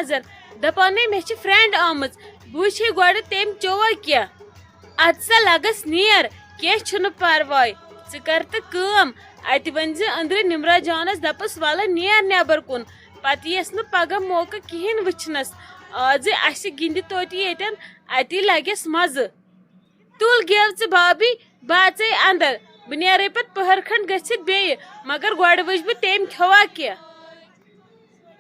نظر دپان مے فرینڈ آمٕژ بہٕ وٕچھے گۄڈٕ تٔمۍ چووا کینٛہہ اد سا لگس نیر کینٛہہ چھُنہٕ پرواے ژٕ کر تہٕ کٲم اتہِ ؤنۍ زِ أنٛدرٕ نمرا جانس دپس وَلہٕ نیر نٮ۪بر کُن پتہٕ یِیَس نہٕ پگہہ موقعہٕ کِہیٖنۍ وٕچھنس آزِ اسہِ گِنٛدِ توتہِ ییٚتٮ۪ن اتی لگٮ۪س مزٕ تُل گیو ژٕ بابی بہٕ اژے اندر بہٕ نیرے پتہٕ پٔہر کھنڈ گٔژھِتھ بیٚیہِ مگر گۄڈٕ وٕچھ بہٕ تٔمۍ کھیوٚوا کینٛہہ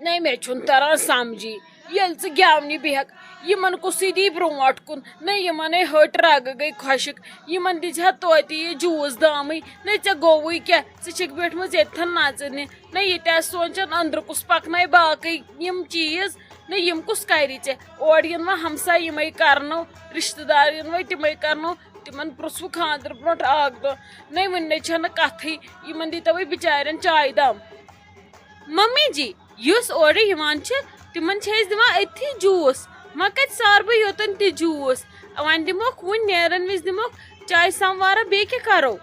نَے مےٚ چھُنہٕ تران سمجھی ییٚلہِ ژٕ گٮ۪ونہِ بیٚہکھ یِمن کُسٕے دی برونٛٹھ کُن نَے یِمنے ۂٹۍ رگہٕ گٔے خۄشِک یِمن دِژ ہا توتہِ یہِ جوٗس دامٕے نَے ژےٚ گوٚوُے کیٛاہ ژٕ چھکھ بیٖٹھمٕژ ییٚتھن نژنہِ نَے یہِ تہِ آسہِ سونٛچان أنٛدرٕ کُس پکناے باقٕے یِم چیٖز نَے یِم کُس کرِ ژےٚ اورٕ یِن وۄنۍ ہمساے یِمے کرنو رشتہٕ دار یِن وۄنۍ تِمے کرنو تِمن پرٛژھوُ خانٛدرٕ برونٛٹھ اکھ دۄہ نَے وُنہِ چھنہٕ کتھٕے یِمن دیٖتو وۄنۍ بِچارٮ۪ن چایہِ دام ممی جی یُس اورٕ یِوان چھِ تِمن چھِ أسۍ دِوان أتھی جوٗس وۄنۍ کتہِ سار بہٕ یوٚتن تہِ جوٗس وۄنۍ دِموکھ وُنہِ نیرن وِزِ دِموکھ چایہِ سموارا بیٚیہِ کیٛاہ کرو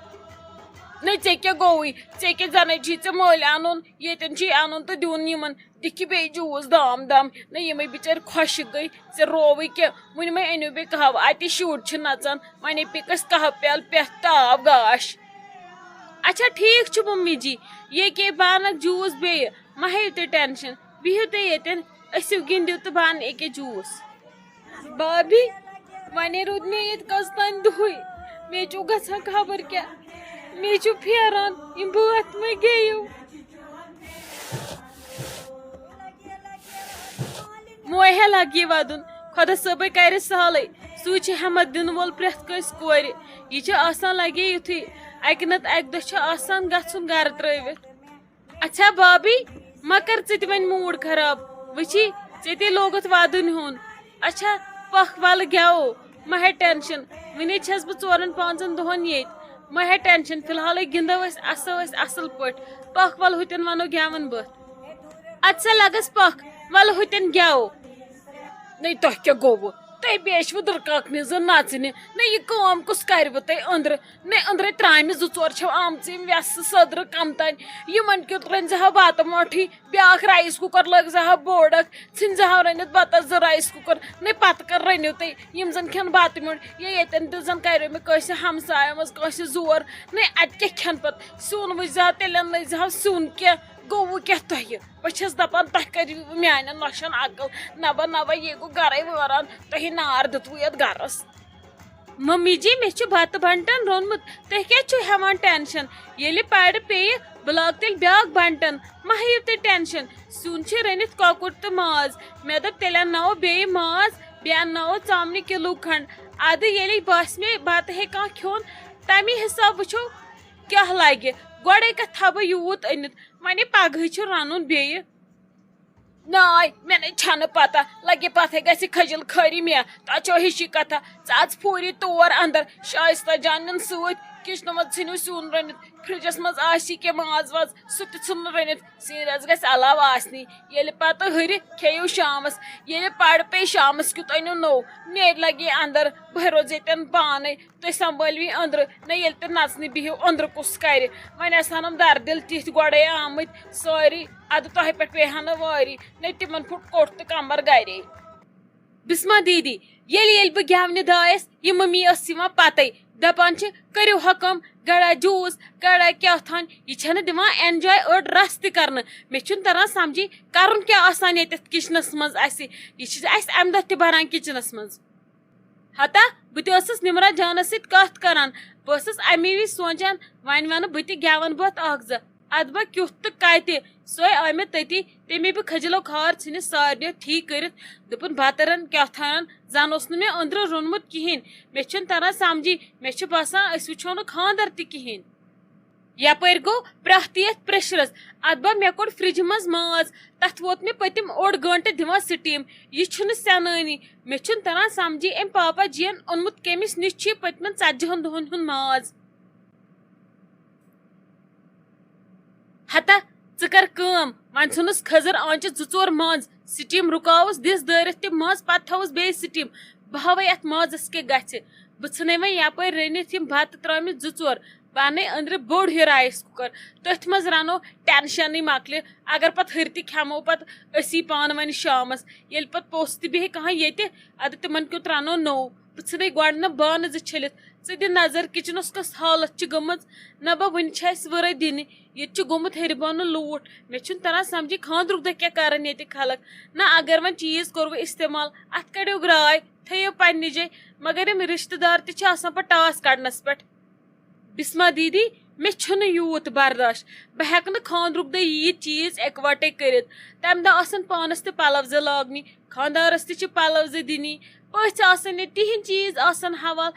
نَے ژےٚ کیٛاہ گوٚوُے ژےٚ کیٛاہ زَنَے چھی ژےٚ مٔلۍ اَنُن ییٚتٮ۪ن چھی اَنُن تہٕ دیُن یِمن دِکھِ بیٚیہِ جوٗس دام دام نَے یِمے بِچٲرۍ خۄشِک گٔے ژےٚ رووٕے کیٛاہ وُنہِ مے أنِو بیٚیہِ کہوٕ اَتہِ شُرۍ چھِ نژان وۄنۍ پِکس کہوٕ پیالہٕ پٮ۪ٹھ تاو گاش اچھا ٹھیٖک چھُ ممی جی یے کے بہٕ اَنکھ جوٗس بیٚیہِ مہ ہیٚیِو تُہۍ ٹٮ۪نشن بِہِو تُہۍ ییٚتٮ۪ن ٲسِو گِنٛدِو تہٕ بہٕ اَنہٕ أکیٛاہ جوٗس بابی وۄنۍ روٗد مےٚ ییٚتہِ کٔژ تانۍ دۄہٕے مےٚ چھُ گژھان خبر کیٛاہ مےٚ چھُ پھیران یِم بٲتھ مہ گٔیِو موہے لگہِ ودُن خۄدا صٲبے کرِ سہلٕے سُے چھُ ہٮ۪مت دِنہٕ وول پرٛٮ۪تھ کٲنٛسہِ کورِ یہِ چھُ آسان لگے یُتھُے اکہِ نتہٕ اکہِ دۄہ چھُ آسان گژھُن گرٕ ترٲوِتھ اچھا بابی ما کر ژٕ تہِ وۄنۍ موٗڈ خراب وٕچھی ژےٚ تہِ لوگُتھ ودُن ہیوٚن اچھا پکھ ولہٕ گٮ۪وو مہ ہے ٹٮ۪نشن وُنے چھس بہٕ 4-5 دۄہن ییٚتہِ مہ ہے ٹٮ۪نشن فلحالٕے گِنٛدو أسۍ اسو أسۍ اصل پٲٹھۍ پکھ ولہٕ ہُتٮ۪ن ونو گٮ۪وَن بٔتھ ادٕ سا لگس پکھ ولہٕ ہُتٮ۪ن گٮ۪وو نَے تۄہہِ کیٛاہ گوٚوٕ تُہۍ بیچھوٕ دُرکاکنہِ زٕ نژنہِ نَے یہِ کٲم کُس کرِوٕ تۄہہِ أنٛدرٕ نَے أنٛدرَے ترامہِ 2-4 چھَو آمژٕ یِم وٮ۪سہٕ سٔدرٕ کم تانۍ یِمن کیُتھ رٔنۍ زِہا بتہٕ مۄٹھٕے بیٛاکھ رایس کُکر لٲگۍ زِہا بوٚڑ اکھ ژھٕنۍ زِہا رٔنِتھ بتس 2 رایس کُکر نَے پتہٕ کر رٔنِو تُہۍ یِم زن کھٮ۪ن بتہٕ میوٚنٛڈ یا ییٚتٮ۪ن تہِ زن کریو مےٚ کٲنٛسہِ ہمساین منٛز کٲنٛسہِ زور نَے اَتہِ کیٛاہ کھٮ۪ن پتہٕ سیُن وٕچھۍ زِہا تیٚلٮ۪ن لٲگۍ زِہا سیُن کینٛہہ گوٚوٕ کیٛاہ تۄہہِ بہٕ چھس دپان تۄہہِ کٔرِو میانٮ۪ن نۄشن عقل نبا نبا یے گوٚو گرے وٲران تۄہہِ نار دیُتوٕ یتھ گرس ممی جی مےٚ چھُ بتہٕ بنٹن روٚنمُت تُہۍ کیٛازِ چھِو ہٮ۪وان ٹٮ۪نشن ییٚلہِ پرِ پیٚیہِ بہٕ لاگہٕ تیٚلہِ بیٛاکھ بنٹن مہ ہیٚیِو تُہۍ ٹٮ۪نشن سیُن چھِ رٔنِتھ کۄکُر تہٕ ماز مےٚ دوٚپ تیٚلہِ انناوو بیٚیہِ ماز بیٚیہِ انناوو ژامنہِ کِلوٗ کھنڈ ادٕ ییٚلے باسہِ مےٚ بتہٕ ہیٚکہِ کانٛہہ کھیوٚن تمی حساب وٕچھو کیٛاہ لگہِ گۄڈے کتھ تھاو بہٕ یوٗت أنِتھ وۄنۍ پگہٕے چھُ رنُن بیٚیہِ ناے مےٚ نَے چھنہٕ پتہ لگہِ پتہٕ گژھِ کھٔجِل خٲری مےٚ تۄہہِ چھو ہِشی کتھا ژٕ اژ پھوٗری تور اندر شایستہ جان نِن سۭتۍ کچنہٕ منٛز ژھٕنِو سیُن رٔنِتھ فرجس منٛز آسی کینٛہہ ماز واز سُہ تہِ ژھٕنُن رٔنِتھ سیٖنِس گژھِ علاوٕ آسنی ییٚلہِ پتہٕ ہُرِ کھیٚیِو شامس ییٚلہِ پرٕ پیٚیہِ شامس کیُتھ أنِو نوٚو نیرِ لگی اندر بہٕ روزٕ ییٚتٮ۪ن پانے تُہۍ سمبٲلوِ أنٛدرٕ نَے ییٚلہِ تہِ نژنہِ بِہِو أنٛدرٕ کُس کرِ وۄنۍ آسہِ ہنم دردِل تِتھۍ گۄڈے آمٕتۍ سٲری ادٕ تۄہہِ پٮ۪ٹھ پیٚیہِ ہا نہٕ وٲری نَے تِمن پھُٹ کوٹھ تہٕ کمر گرے بسما دیدی ییٚلہِ بہٕ گٮ۪ونہِ درٛایس یہِ ممی ٲس یِوان پتے دپان چھِ کٔرِو حُکم گڑا جوٗس گڑا کیٛاہ تھان یہِ چھنہٕ دِوان اٮ۪نجاے أڑ رس تہِ کرنہٕ مےٚ چھُنہٕ تران سمجھی کرُن کیٛاہ آسان ییٚتٮ۪تھ کچنس منٛز اسہِ یہِ چھِ اسہِ امہِ دۄہ تہِ بران کچنس منٛز ہتا بہٕ تہِ ٲسٕس نمرا جانس سۭتۍ کتھ کران بہٕ ٲسٕس امی وِزِ سونچان وۄنۍ ونہٕ بہٕ تہِ گٮ۪ون بٲتھ 1-2 ادٕ بہ کیُتھ تہٕ کتہِ سۄے آے مےٚ تٔتی تمے بہٕ کھٔجلو کھار ژھٕنِس سارنٕیو ٹھیٖک کٔرِتھ دوٚپُن بتہٕ رن کیٛاہ تھان زن اوس نہٕ مےٚ أنٛدرٕ روٚنمُت کہیٖنۍ مےٚ چھُنہٕ تران سمجھی مےٚ چھُ باسان أسۍ وٕچھو نہٕ خانٛدر تہِ کہیٖنۍ یپٲرۍ گوٚو پرٛٮ۪تھ یتھ پریشرس ادٕ بہ مےٚ کوٚڑ فرجہِ منٛز ماز تتھ ووت مےٚ پٔتِم 1 گٲنٛٹہٕ دِوان سٹیٖم یہِ چھُنہٕ سینٲنی مےٚ چھُنہٕ تران سمجھی أمۍ پاپا جی ین اوٚنمُت کٔمِس نِش چھُ پٔتمٮ۪ن 40 دۄہن ہُنٛد ماز ہتا ژٕ کر کٲم وۄنۍ ژھٕنُس کھٔزٕر آنچہِ 2-4 منٛز سٹیٖم رُکاوُس دِس دٲرِتھ تہِ منٛز پتہٕ تھوُس بیٚیہِ سٹیٖم بہٕ ہاوے اتھ مازس کیٛاہ گژھِ بہٕ ژھٕنے وۄنۍ یپٲرۍ رٔنِتھ یِم بتہٕ ترٲمٕتۍ 2-4 پانے أندرٕ بوٚڑ ہیوٗ رایس کُکر تٔتھۍ منٛز رنو ٹینشنٕے مۄکلہِ اگر پتہٕ ہُرِ کھٮ۪مو پتہٕ أسی پانہٕ ؤنۍ شامس ییٚلہِ پتہٕ پوٚژھ تہِ بیٚہہِ کانٛہہ ییٚتہِ اَدٕ تِمن کیُتھ رنو نوٚو بہٕ ژھٕنَے گۄڈٕ بانہٕ زٕ چھٔلِتھ ژٕ دِ نظر کِچنس کۄس حالت چھِ گٔمٕژ نہ با وُنہِ چھِ اَسہِ وٕرے دِنہِ ییٚتہِ چھُ گوٚمُت ہیٚرِ بۄنہٕ لوٗٹھ مےٚ چھُنہٕ تران سمجھی خانٛدرُک دۄہ کیٛاہ کرن ییٚتہِ خلق نہ اگر وۄنۍ چیٖز کوٚروٕ استعمال اتھ کڑیو گراے تھٲیِو پننہِ جایہِ مگر یِم رشتہٕ دار تہِ چھِ آسان پتہٕ ٹاس کڑنس پٮ۪ٹھ بسما دیدی مےٚ چھُنہٕ یوٗت برداش بہٕ ہٮ۪کہٕ نہٕ خانٛدرُک دۄہ ییٖتۍ چیٖز اِکوٹے کٔرِتھ تمہِ دۄہ آسن پانس تہِ پلو زٕ لاگنہِ خانٛدارس تہِ چھِ پلو زٕ دِنی پٔژھۍ آسن ییٚتہِ تِہنٛدۍ چیٖز آسن حوال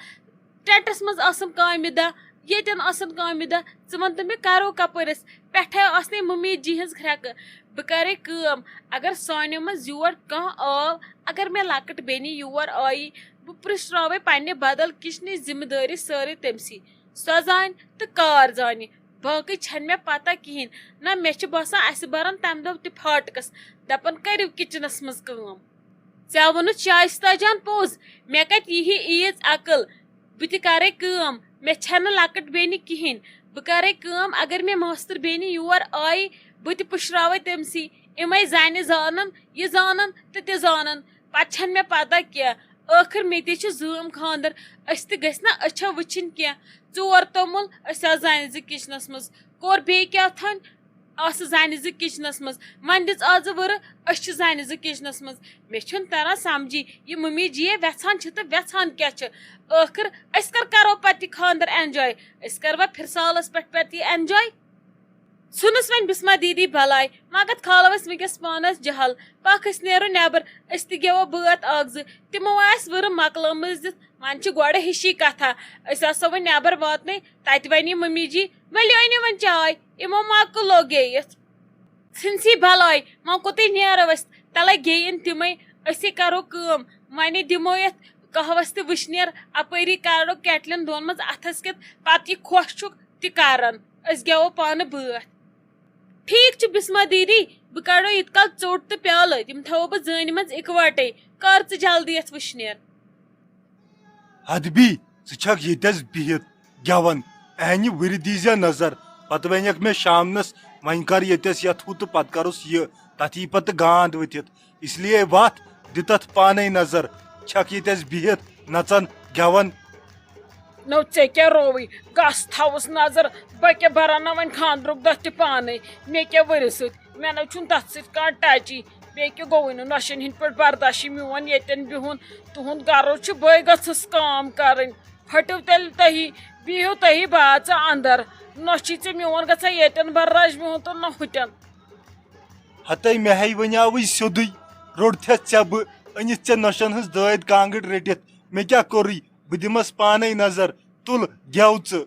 ٹٮ۪نٹس منٛز آسن کامہِ دہ ییٚتٮ۪ن آسن کامہِ دہ ژٕ ون تہٕ مےٚ کرو کپٲرۍ أسۍ پٮ۪ٹھے آسنے ممی جی ہٕنٛز کھرٛٮ۪کہٕ بہٕ کرے کٲم اگر سانیو منٛز یور کانٛہہ آو اگر مےٚ لۄکٕٹ بیٚنہِ یور آیی بہٕ پرٛژھراوے پننہِ بدل کِچنٕچ ذمہٕ دٲری سٲرٕے تٔمسٕے سۄ زانہِ تہٕ کار زانہِ باقٕے چھنہٕ مےٚ پتہ کہیٖنۍ نہ مےٚ چھُ باسان اسہِ برن تمہِ دۄہ تہِ پھاٹکس دپن کٔرِو کِچنس منٛز کٲم ژےٚ ووٚنُتھ شایستہ جان پوٚز مےٚ کتہِ ییٖہی ایٖژ عقل بہٕ تہِ کرے کٲم مےٚ چھنہٕ لۄکٕٹ بیٚنہِ کہیٖنۍ بہٕ کرے کٲم اگر مےٚ ماستٕر بیٚنہِ یور آیہِ بہٕ تہِ پُشراوے تٔمسٕے یِمے زنہِ زانن یہِ زانن تہٕ تہِ زانن پتہٕ چھنہٕ مےٚ پتہ کینٛہہ ٲخٕر مےٚ تہِ چھُ زٲم خانٛدر أسۍ تہِ گژھِ نا أچھو وٕچھِنۍ کینٛہہ ژور توٚمُل أسۍ آسہٕ زنہِ زٕ کِچنس منٛز کوٚر بیٚیہِ کیٛاہ تھانۍ آسہٕ زنہِ زٕ کِچنس منٛز وۄنۍ دِژ آزٕ وٕرٕ أسۍ چھِ زنہِ زٕ کِچنس منٛز مےٚ چھُنہٕ تران سمجھی یہِ ممی جی ویژھان چھِ تہٕ ویژھان کیٛاہ چھِ ٲخٕر أسۍ کر کرو پتہٕ یہِ خانٛدر اٮ۪نجاے أسۍ کروا پھرسالس پٮ۪ٹھ پتہٕ یہِ اٮ۪نجاے ژھٕنُس وۄنۍ بسما دیدی بلاے مگر کھالو أسۍ وٕنکٮ۪س پانس جہل پکھ أسۍ نیرو نٮ۪بر أسۍ تہِ گیوو بٲتھ اکھ زٕ تِمو آسہِ وٕرٕ مۄکلٲمٕژ دِتھ وۄنۍ چھِ گۄڈٕ ہِشی کتھا أسۍ آسو وۄنۍ نٮ۪بر واتنٕے تتہِ ونہِ ممی جی ؤلِو أنِو وۄنۍ چاے یِمو مۄکلو گیٚیِتھ ژھٕنسی بلاے وۄنۍ کوٚتٕے نیرو أسۍ تلے گیٚیِن تِمے أسی کرو کٲم وۄنۍ دِمو یتھ قہوس تہِ وٕشنیر اپٲری کرو کیٹلٮ۪ن دۄن منٛز اتھس کٮ۪تھ پتہٕ یہِ خۄش چھُکھ تہِ کرن أسۍ گیوو پانہٕ بٲتھ ٹھیٖک چھُ بسما دیدی بہٕ کڑو یِتھ کال ژوٚٹ تہٕ پیالہٕ تِم تھاوو بہٕ زٲنہِ منٛز اِکوٹے کر ژٕ جلدی یتھ وٕشنیر ادبی ژٕ چھکھ ییٚتٮ۪س بِہِتھ گٮ۪وان انہِ وٕرِ دیٖزِ نظر پتہٕ ونیکھ مےٚ شامنس وۄنۍ کر ییٚتٮ۪س یتھ ہُہ تہٕ پتہٕ کرُس یہِ تتھ یی پتہٕ گانٛد ؤتھِتھ اس لیے وتھ دِ تتھ پانے نظر چھکھ ییٚتٮ۪س بِہِتھ نژان گٮ۪وان نو ژےٚ کیٛاہ رووٕے گژھ تھاوُس نظر بہٕ کیٛاہ برن نہ وۄنۍ خانٛدرُک دۄہ تہِ پانے مےٚ کیٛاہ ؤرِ سۭتۍ مےٚ نہ چھُنہٕ تتھ سۭتۍ کانٛہہ ٹچی بیٚیہِ کیٛاہ گوٚوُے نہٕ نۄشن ہٕنٛدۍ پٲٹھۍ برداشی میون ییٚتٮ۪ن بِہُن تُہُنٛد گرو چھُ بٲے گٔژھٕس کٲم کرٕنۍ پھٔٹِو تیٚلہِ تُہی بِہِو تُہی باژٕ انٛدر نۄشی ژےٚ میون گژھان ییٚتٮ۪ن برداش بِہُن تہٕ نہ ہُتٮ۪ن ہتے مےٚ ہے ونیاوٕے سیوٚدُے روٚٹتھس ژےٚ بہٕ أنِتھ ژےٚ نۄشن ہٕنٛز دٲدۍ کانٛگٕر رٔٹِتھ مےٚ کیٛاہ کوٚرُے بہٕ دِمس پانے نظر تُل گٮ۪و ژٕ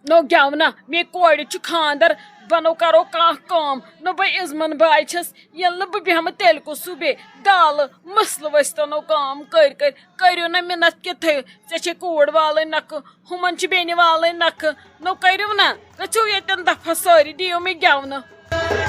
نو گٮ۪ونا مے کورِ چھُ خانٛدر بنو کرو کانٛہہ کٲم نہ بہٕ عزمن باے چھس ییٚلہِ نہٕ بہٕ بیٚہمہٕ تیٚلہِ کُس سُہ بیٚیہِ دالہٕ مٕسلہٕ ؤسۍتنو کٲم کٔرِو نہ مِنت کہِ تھٲیِو ژےٚ چھے کوٗر والٕنۍ نکھٕ ہُمن چھِ بیٚنہِ والٕنۍ نکھٕ نو کٔرِو نہ گٔژھِو ییٚتٮ۪ن دفعہ سٲری دِیِو مےٚ گٮ۪ونہٕ